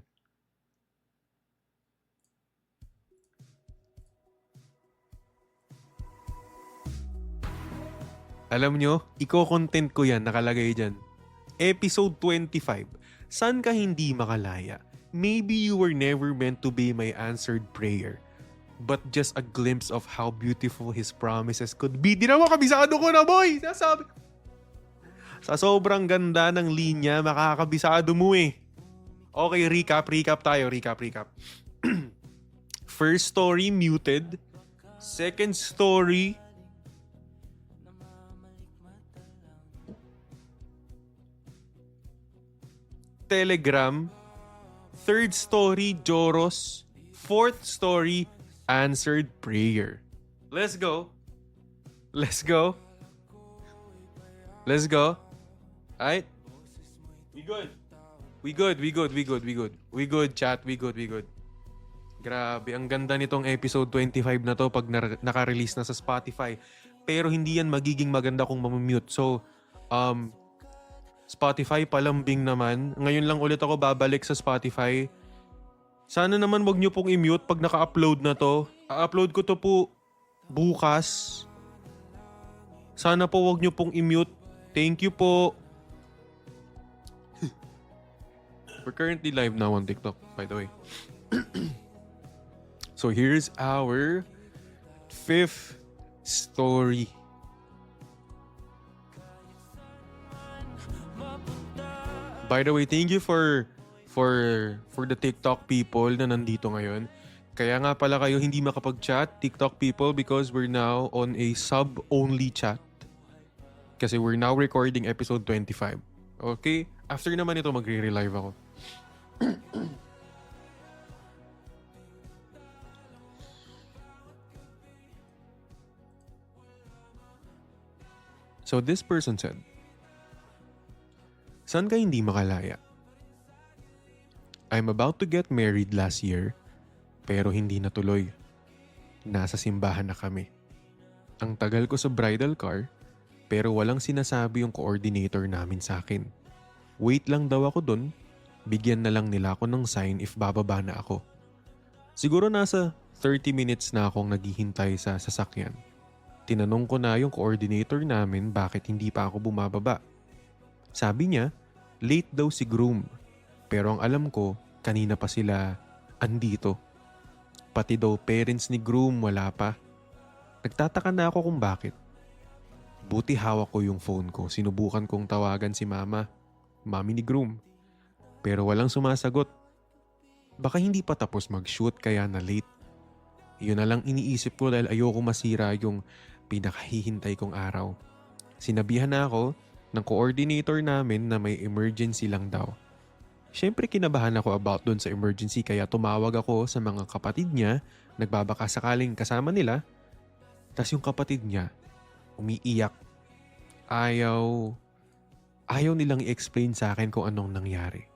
Speaker 1: Alam nyo, iko-content ko yan, nakalagay dyan. Episode 25. San ka hindi makalaya? Maybe you were never meant to be my answered prayer, but just a glimpse of how beautiful his promises could be. Di naman kabisado ko na, boy! Sasabi. Sa sobrang ganda ng linya, makakabisado mo eh. Okay, recap tayo. First story, muted. Second story, Telegram. Third story, Joros. Fourth story, answered prayer. Let's go. Alright? We good, chat. We good. Grabe, ang ganda nitong episode 25 na to pag naka-release na sa Spotify. Pero hindi yan magiging maganda kung mamamute. So, Spotify palambing naman. Ngayon lang ulit ako babalik sa Spotify. Sana naman wag nyo pong i-mute pag naka-upload na to. A-upload ko to po bukas. Sana po wag nyo pong i-mute. Thank you po. We're currently live now on TikTok, by the way. So here's our fifth story. By the way, thank you for the TikTok people na nandito ngayon. Kaya nga pala kayo hindi makapag-chat, TikTok people, because we're now on a sub-only chat. Kasi we're now recording episode 25. Okay? After naman ito, magre-relive ako. So this person said, "Saan ka hindi makalaya? I'm about to get married last year, pero hindi natuloy. Nasa simbahan na kami. Ang tagal ko sa bridal car, pero walang sinasabi yung coordinator namin sa akin. Wait lang daw ako dun, bigyan na lang nila ako ng sign if bababa na ako. Siguro nasa 30 minutes na akong naghihintay sa sasakyan. Tinanong ko na yung coordinator namin bakit hindi pa ako bumababa. Sabi niya, late daw si groom. Pero ang alam ko, kanina pa sila andito. Pati daw parents ni groom wala pa. Nagtataka na ako kung bakit. Buti hawak ko yung phone ko. Sinubukan kong tawagan si mama, mami ni groom. Pero walang sumasagot. Baka hindi pa tapos mag-shoot kaya na late. Yun na lang iniisip ko dahil ayoko masira yung pinakahihintay kong araw. Sinabihan na ako ng coordinator namin na may emergency lang daw. Siyempre kinabahan ako about doon sa emergency kaya tumawag ako sa mga kapatid niya, nagbabaka sakaling kasama nila. Tas yung kapatid niya, umiiyak. Ayaw nilang i-explain sa akin kung anong nangyari.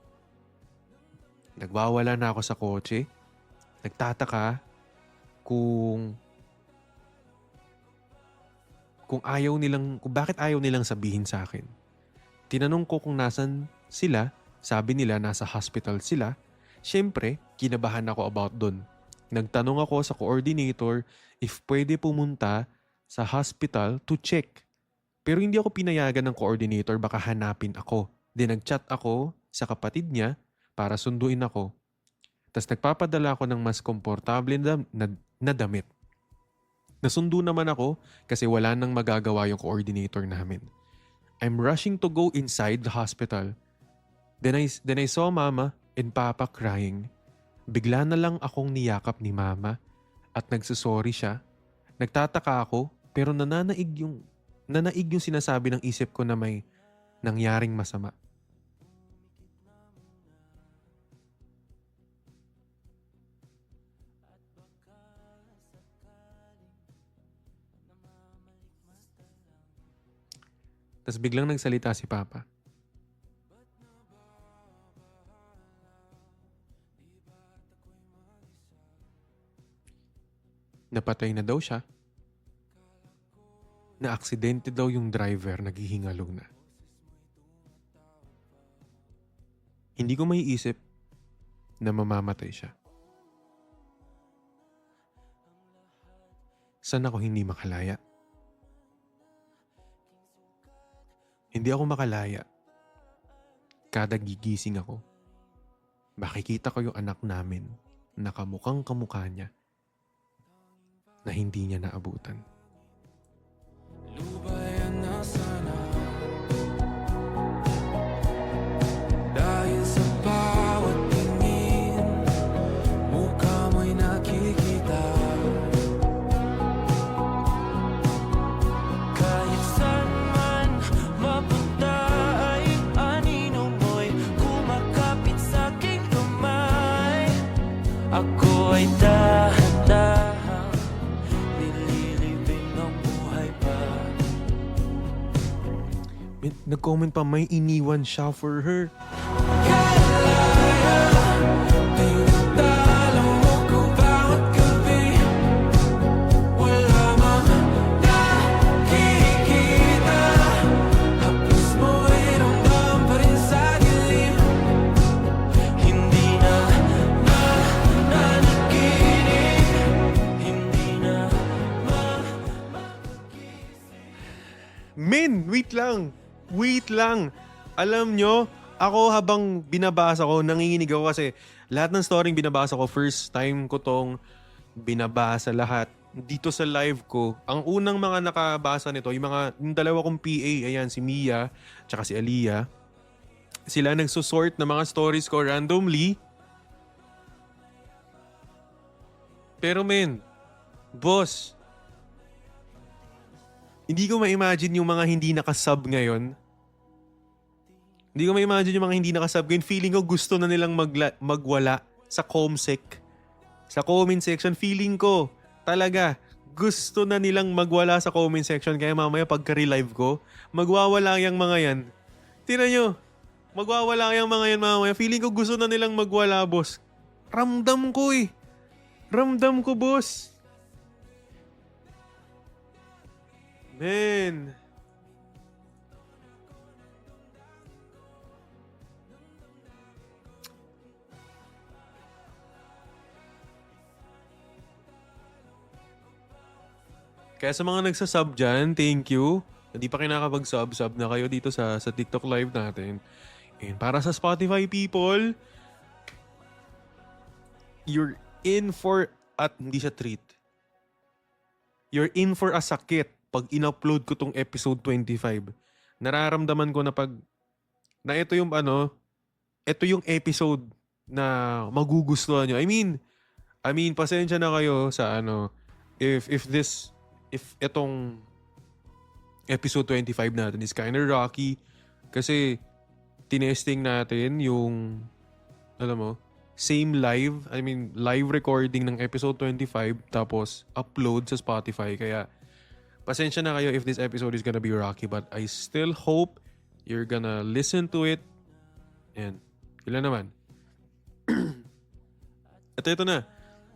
Speaker 1: Nagwawala na ako sa kotse. Nagtataka kung bakit ayaw nilang sabihin sa akin. Tinanong ko kung nasan sila, sabi nila nasa hospital sila. Siyempre, kinabahan ako about dun. Nagtanong ako sa coordinator if pwede pumunta sa hospital to check. Pero hindi ako pinayagan ng coordinator, baka hanapin ako. Then nagchat ako sa kapatid niya para sunduin ako. Tapos nagpapadala ako ng mas komportable na damit. Nasundo naman ako kasi wala nang magagawa yung coordinator namin. I'm rushing to go inside the hospital. Then I saw mama and papa crying. Bigla na lang akong niyakap ni mama at nagsusorry siya. Nagtataka ako pero nanaig yung sinasabi ng isip ko na may nangyaring masama. Tapos biglang nagsalita si Papa. Napatay na daw siya. Na-aksidente daw yung driver, naghihingalog na. Hindi ko maiisip na mamamatay siya. Saan ako hindi makalaya? Hindi ako makalaya. Kada gigising ako, makikita ko yung anak namin na kamukhang kamukha niya na hindi niya naabutan.
Speaker 2: Lubayan na sana dahil sa bawat tingin mukha mo'y nakikita. Kahit saan man mapunta ay anino mo'y kumakapit sa aking kamay. Ako ay dahan-dahan nililibing ang buhay pa.
Speaker 1: Nag-comment pa, may iniwan siya for her.
Speaker 2: Kalaya, tinatala mo ko bawat gabi. Wala mang nakikita. Haplos mo'y ramdam pa rin sa dilim. Hindi na nanaginip. Hindi na
Speaker 1: Men, wait lang. Wait lang. Alam nyo, ako habang binabasa ko, nanginginig ako kasi lahat ng story binabasa ko, first time ko tong binabasa lahat dito sa live ko. Ang unang mga nakabasa nito, yung dalawa kong PA, ayan, si Mia, tsaka si Aliyah. Sila nagsusort ng mga stories ko randomly. Pero men, boss, hindi ko ma-imagine yung mga hindi nakasub ngayon. Hindi ko ma-imagine yung mga hindi nakasub ngayon. Feeling ko gusto na nilang magwala sa comsec. Sa comment section, feeling ko talaga gusto na nilang magwala sa comment section. Kaya mamaya pagka-relive ko, magwawala yung mga yan. Tingnan nyo, magwawala yung mga yan mamaya. Feeling ko gusto na nilang magwala, boss. Ramdam ko eh. Ramdam ko, boss. Man. Kaya sa mga nagsasub dyan, thank you. Hindi pa kinakapag-sub na kayo dito sa TikTok live natin. And para sa Spotify people, you're in for, at hindi siya treat. You're in for a sakit pag in-upload ko tong episode 25. Nararamdaman ko na ito yung ito yung episode na magugustuhan nyo. I mean, pasensya na kayo sa if itong episode 25 natin is kind of rocky kasi tinesting natin yung same live recording ng episode 25 tapos upload sa Spotify. Kaya pasensya na kayo if this episode is gonna be rocky, but I still hope you're gonna listen to it. And ilan naman? Ito na.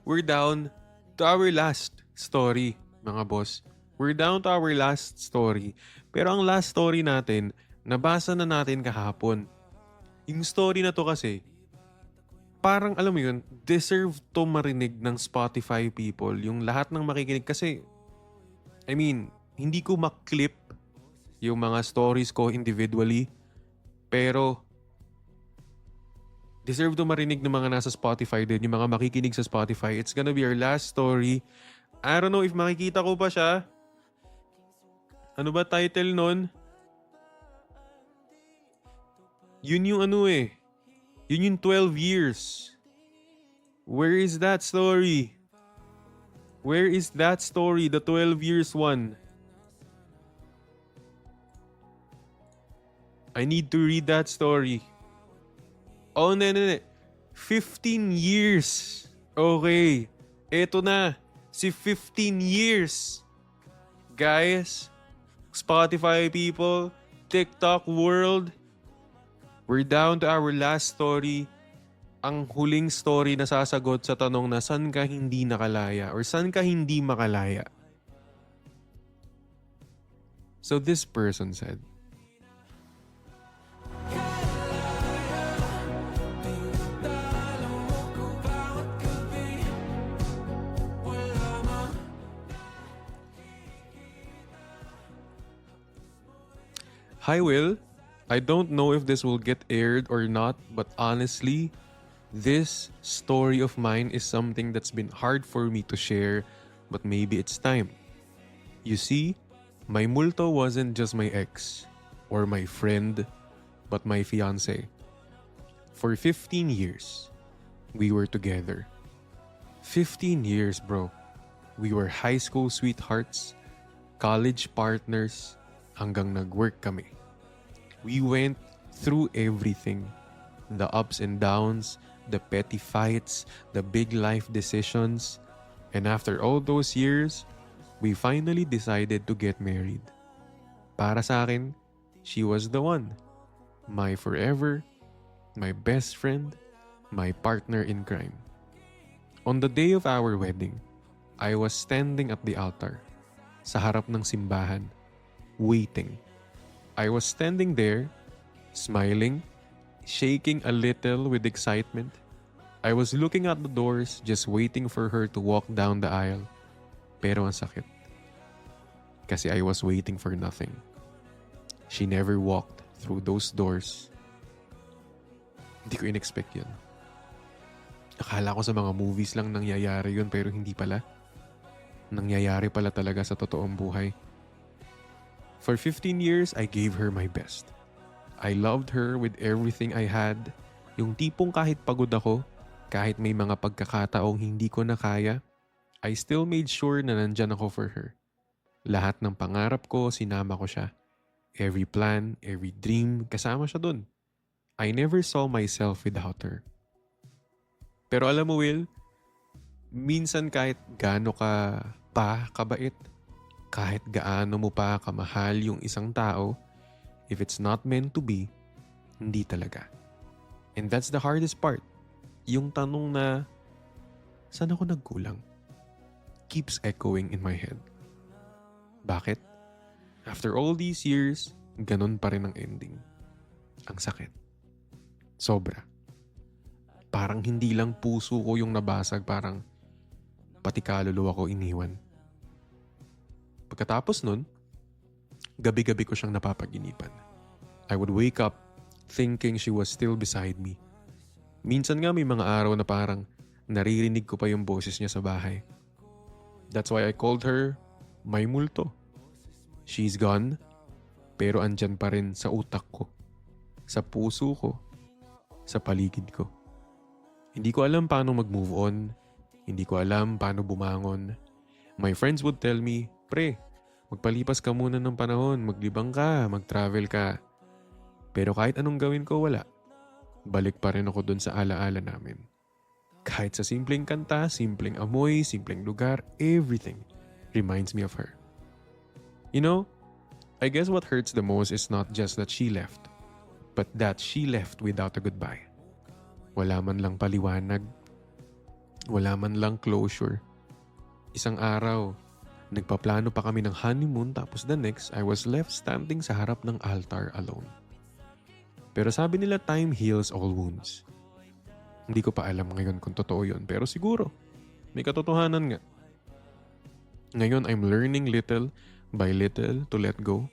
Speaker 1: We're down to our last story, mga boss. We're down to our last story. Pero ang last story natin, nabasa na natin kahapon. Yung story na to kasi, parang alam mo yun, deserve to marinig ng Spotify people. Yung lahat ng makikinig. Kasi, hindi ko maklip yung mga stories ko individually. Pero, deserve to marinig ng mga nasa Spotify din. Yung mga makikinig sa Spotify. It's gonna be our last story. I don't know if makikita ko pa siya. Ano ba title nun? Yun yung Yun yung 12 years. Where is that story? Where is that story? The 12 years one. I need to read that story. Oh, no. 15 years. Okay. Eto na. Si 15 years. Guys, Spotify people, TikTok world, we're down to our last story. Ang huling story na sasagot sa tanong na saan ka hindi nakalaya or saan ka hindi makalaya. So this person said, Hi Will, I don't know if this will get aired or not, but honestly, this story of mine is something that's been hard for me to share, but maybe it's time. You see, my multo wasn't just my ex or my friend, but my fiance. For 15 years, we were together. 15 years, bro. We were high school sweethearts, college partners, hanggang nag-work kami. We went through everything. The ups and downs, the petty fights, the big life decisions. And after all those years, we finally decided to get married. Para sa akin, she was the one. My forever, my best friend, my partner in crime. On the day of our wedding, I was standing at the altar, sa harap ng simbahan, waiting. I was standing there, smiling, shaking a little with excitement. I was looking at the doors, just waiting for her to walk down the aisle. Pero ang sakit. Kasi I was waiting for nothing. She never walked through those doors. Hindi ko in-expect yun. Akala ko sa mga movies lang nangyayari yun, pero hindi pala. Nangyayari pala talaga sa totoong buhay. For 15 years, I gave her my best. I loved her with everything I had. Yung tipong kahit pagod ako, kahit may mga pagkakataong hindi ko na kaya, I still made sure na nandyan ako for her. Lahat ng pangarap ko, sinama ko siya. Every plan, every dream, kasama siya dun. I never saw myself without her. Pero alam mo, Will, minsan kahit gaano ka pa kabait, kahit gaano mo pa kamahal yung isang tao, if it's not meant to be, hindi talaga. And that's the hardest part. Yung tanong na, saan ako nagkulang? Keeps echoing in my head. Bakit? After all these years, ganun pa rin ang ending. Ang sakit. Sobra. Parang hindi lang puso ko yung nabasag, parang pati kaluluwa ko iniwan. Pagkatapos nun, gabi-gabi ko siyang napapaginipan. I would wake up thinking she was still beside me. Minsan nga may mga araw na parang naririnig ko pa yung boses niya sa bahay. That's why I called her my multo. She's gone, pero andyan pa rin sa utak ko, sa puso ko, sa paligid ko. Hindi ko alam paano mag-move on. Hindi ko alam paano bumangon. My friends would tell me, pre, magpalipas ka muna ng panahon, maglibang ka, mag-travel ka. Pero kahit anong gawin ko, wala. Balik pa rin ako dun sa alaala namin. Kahit sa simpleng kanta, simpleng amoy, simpleng lugar, everything reminds me of her. You know, I guess what hurts the most is not just that she left, but that she left without a goodbye. Wala man lang paliwanag, wala man lang closure. Isang araw, nagpaplano pa kami ng honeymoon, tapos the next, I was left standing sa harap ng altar alone. Pero sabi nila time heals all wounds. Hindi ko pa alam ngayon kung totoo yun, pero siguro, may katotohanan nga. Ngayon, I'm learning little by little to let go.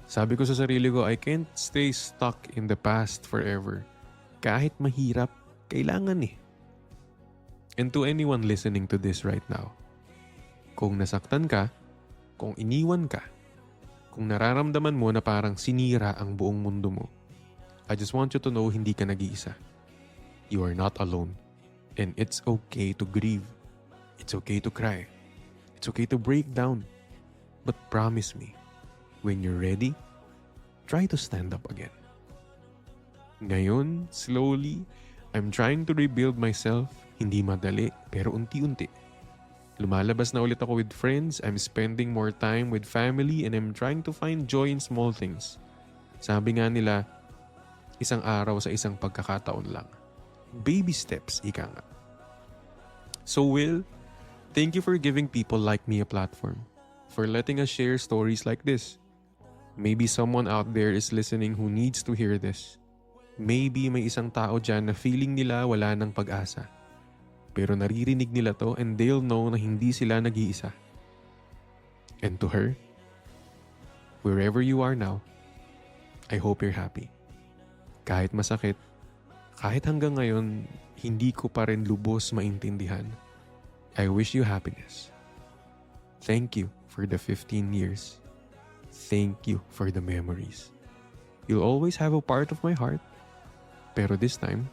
Speaker 1: Sabi ko sa sarili ko, I can't stay stuck in the past forever. Kahit mahirap, kailangan eh. And to anyone listening to this right now, kung nasaktan ka, kung iniwan ka, kung nararamdaman mo na parang sinira ang buong mundo mo, I just want you to know hindi ka nag-iisa. You are not alone. And it's okay to grieve. It's okay to cry. It's okay to break down. But promise me, when you're ready, try to stand up again. Ngayon, slowly, I'm trying to rebuild myself. Hindi madali, pero unti-unti. Lumalabas na ulit ako with friends. I'm spending more time with family and I'm trying to find joy in small things. Sabi nga nila, isang araw sa isang pagkakataon lang. Baby steps, ika nga. So Will, thank you for giving people like me a platform. For letting us share stories like this. Maybe someone out there is listening who needs to hear this. Maybe may isang tao dyan na feeling nila wala ng pag-asa. Pero naririnig nila to and they'll know na hindi sila nag-iisa. And to her, wherever you are now, I hope you're happy. Kahit masakit, kahit hanggang ngayon, hindi ko pa rin lubos maintindihan. I wish you happiness. Thank you for the 15 years. Thank you for the memories. You'll always have a part of my heart. Pero this time,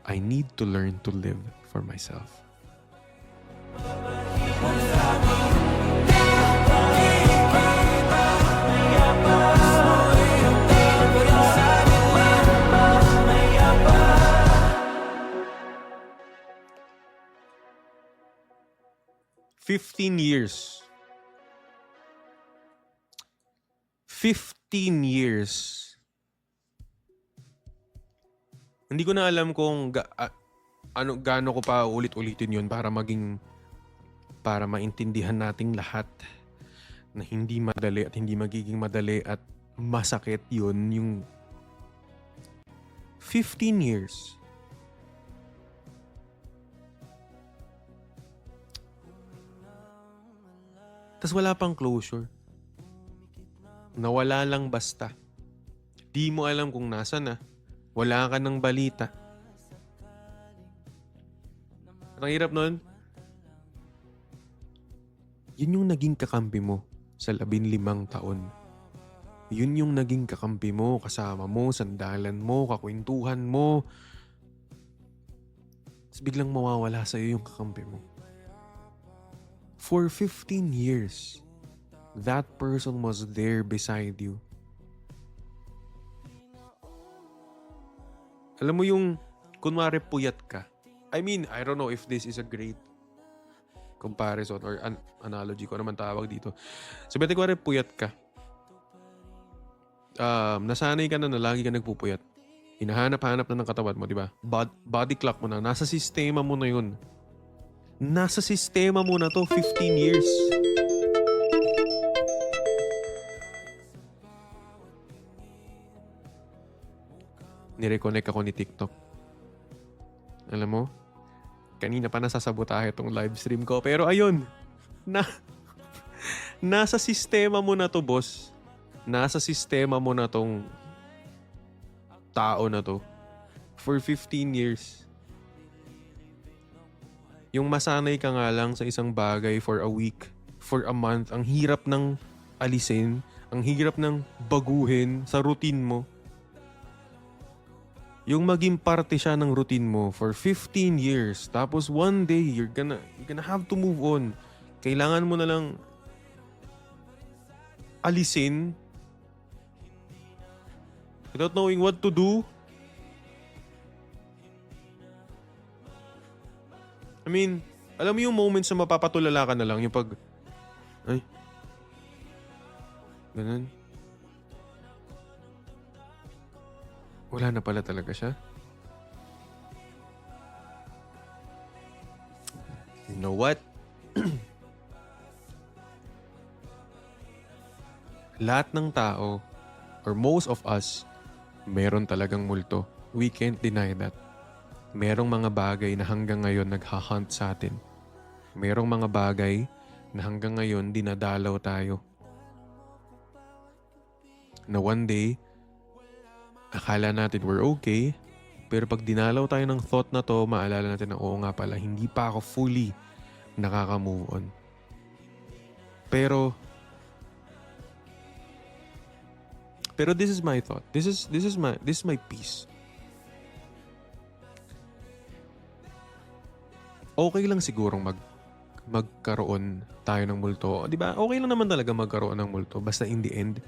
Speaker 1: I need to learn to live for myself. "15 years. 15 years. Hindi ko na alam kung gaano ko pa ulit-ulitin yun para maintindihan nating lahat na hindi madali at hindi magiging madali at masakit yun yung 15 years. Tas wala pang closure. Nawala lang basta. Di mo alam kung nasa na. Wala ka ng balita. At ang hirap nun, yun yung naging kakampi mo sa 15 taon. Yun yung naging kakampi mo, kasama mo, sandalan mo, kakwentuhan mo. Tapos biglang mawawala sa'yo yung kakampi mo. For 15 years, that person was there beside you. Alam mo yung, kunwari puyat ka. I mean, I don't know if this is a great comparison or analogy ko naman tawag dito. Sabi ko, puyat ka. Nasanay ka na lagi ka nagpupuyat. Hinahanap-hanap na ng katawan mo, di ba? Body clock mo na. Nasa sistema mo na yun. Nasa sistema mo na to 15 years. Nireconnect ako ni TikTok. Alam mo, kanina pa nasasabotahe itong live stream ko. Pero ayun, nasa sistema mo na to, boss. Nasa sistema mo na tong tao na to. For 15 years. Yung masanay ka nga lang sa isang bagay for a week, for a month, ang hirap ng alisin, ang hirap ng baguhin sa routine mo. Yung maging parte siya ng routine mo for 15 years. Tapos one day, you're gonna have to move on. Kailangan mo na lang alisin without knowing what to do. I mean, alam mo yung moments na mapapatulala ka na lang. Yung pag, ay, ganun. Wala na pala talaga siya. You know what? Lahat ng tao, or most of us, meron talagang multo. We can't deny that. Merong mga bagay na hanggang ngayon naghahunt sa atin. Merong mga bagay na hanggang ngayon dinadalaw tayo. Na one day, akala natin we're okay, pero pag dinalaw tayo ng thought na to, maalala natin na oo nga pala, hindi pa ako fully nakaka-move on. Pero this is my thought. This is my peace. Okay lang sigurong magkaroon tayo ng multo. 'Di ba? Okay lang naman talaga magkaroon ng multo basta in the end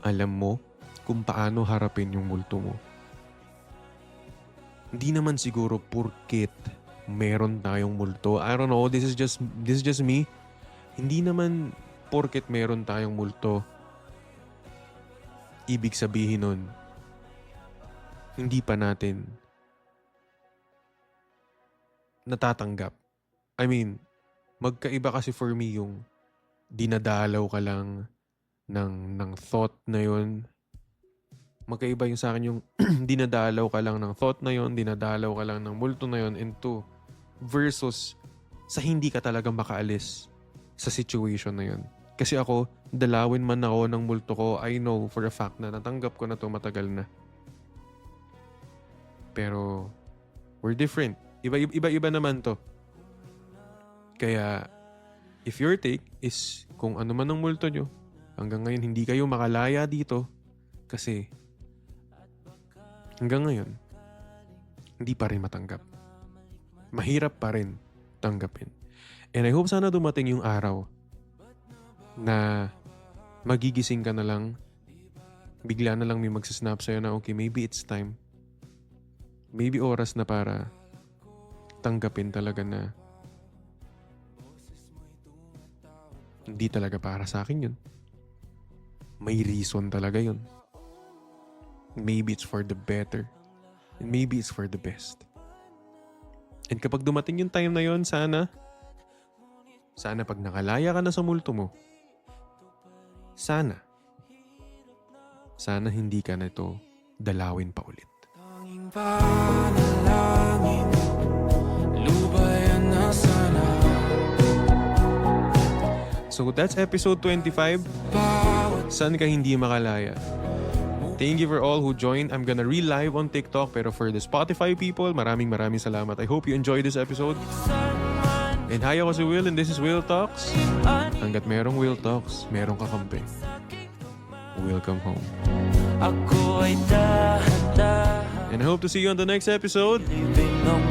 Speaker 1: alam mo kung paano harapin yung multo mo. Hindi naman siguro porket meron tayong multo. I don't know, this is just me. Hindi naman porket meron tayong multo ibig sabihin nun, hindi pa natin natatanggap. I mean, magkaiba kasi for me yung dinadalaw ka lang ng thought na yun. Magkaiba yung sa akin yung dinadalaw ka lang ng thought na yun, dinadalaw ka lang ng multo na yun into versus sa hindi ka talaga makaalis sa situation na yun. Kasi ako, dalawin man ako ng multo ko, I know for a fact na natanggap ko na to matagal na. Pero, we're different. Iba-iba naman to. Kaya, if your take is kung ano man ang multo nyo, hanggang ngayon hindi kayo makalaya dito kasi hanggang ngayon, hindi pa rin matanggap. Mahirap pa rin tanggapin. And I hope sana dumating yung araw na magigising ka na lang, bigla na lang may magsasnap sa'yo na okay, maybe it's time. Maybe oras na para tanggapin talaga na hindi talaga para sa akin yun. May reason talaga yun. Maybe it's for the better. And maybe it's for the best. And kapag dumating yung time na yun, sana pag nakalaya ka na sa multo mo, sana hindi ka na ito dalawin pa ulit.
Speaker 2: Tanging panalangin, lubayan na sana.
Speaker 1: So that's episode 25. Saan ka hindi makalaya? Thank you for all who joined. I'm gonna re-live on TikTok, pero for the Spotify people, maraming salamat. I hope you enjoyed this episode. And hi, ako si Will and this is Will Talks. Hanggat merong Will Talks, merong kakampi. Welcome home.
Speaker 2: Ako ay dahan-dahan,
Speaker 1: And I hope to see you on the next episode.
Speaker 2: living ng